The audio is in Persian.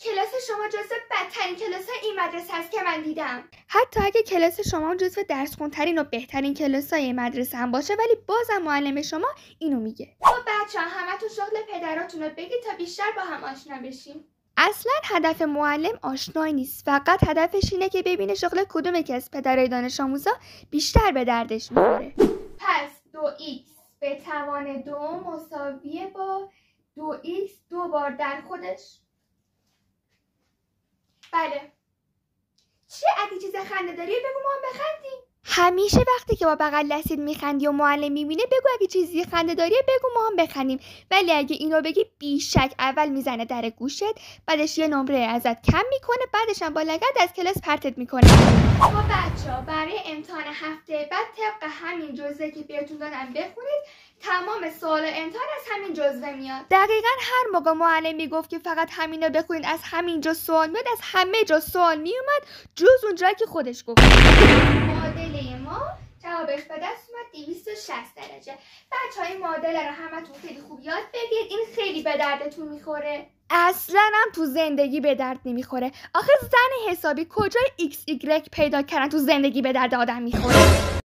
کلاس شما جزو بدترین کلاس‌های این مدرسه است که من دیدم. حتی اگه کلاس شما جزو درس خونترین و بهترین کلاس‌های مدرسه هم باشه، ولی بازم معلم شما اینو میگه. خب بچه‌ها همتون شغل پدراتون رو بگید تا بیشتر با هم آشنا بشیم. اصلا هدف معلم آشنایی نیست، فقط هدفش اینه که ببینه شغل کدوم که از پدرای دانش آموزا بیشتر به دردش میخوره. پس 2x به توان 2 مساویه با 2x 2 بار در خودش. بله. چیه اگه چیز خنده داری بگو ما هم بخندیم. همیشه وقتی که با بغل دستت میخندی و معلم میبینه بگو اگه چیزی خنده داریه بگو ما هم بخندیم، ولی اگه اینو بگی بیشک اول میزنه در گوشت، بعدش یه نمره ازت کم میکنه، بعدش هم با لگد از کلاس پرتت میکنه. خب بچه‌ها برای امتحان هفته بعد طبق همین جزوه که بهتون دادم بخونید. تمام سوال امتحان از همین جزوه میاد. دقیقاً هر موقع معلم میگفت که فقط همینو بخونید از همین جا سوال میاد، از همه جا سوال میومد جز اونجایی که خودش گفت. معادله ما جوابش به دست اومد 260 درجه. بچه‌ها این معادله رو همتون خیلی خوب یاد بگیرید، این خیلی به دردتون میخوره. اصلا هم تو زندگی به درد نمیخوره. آخه زن حسابی کجای XY پیدا کردن تو زندگی به درد آدم میخوره؟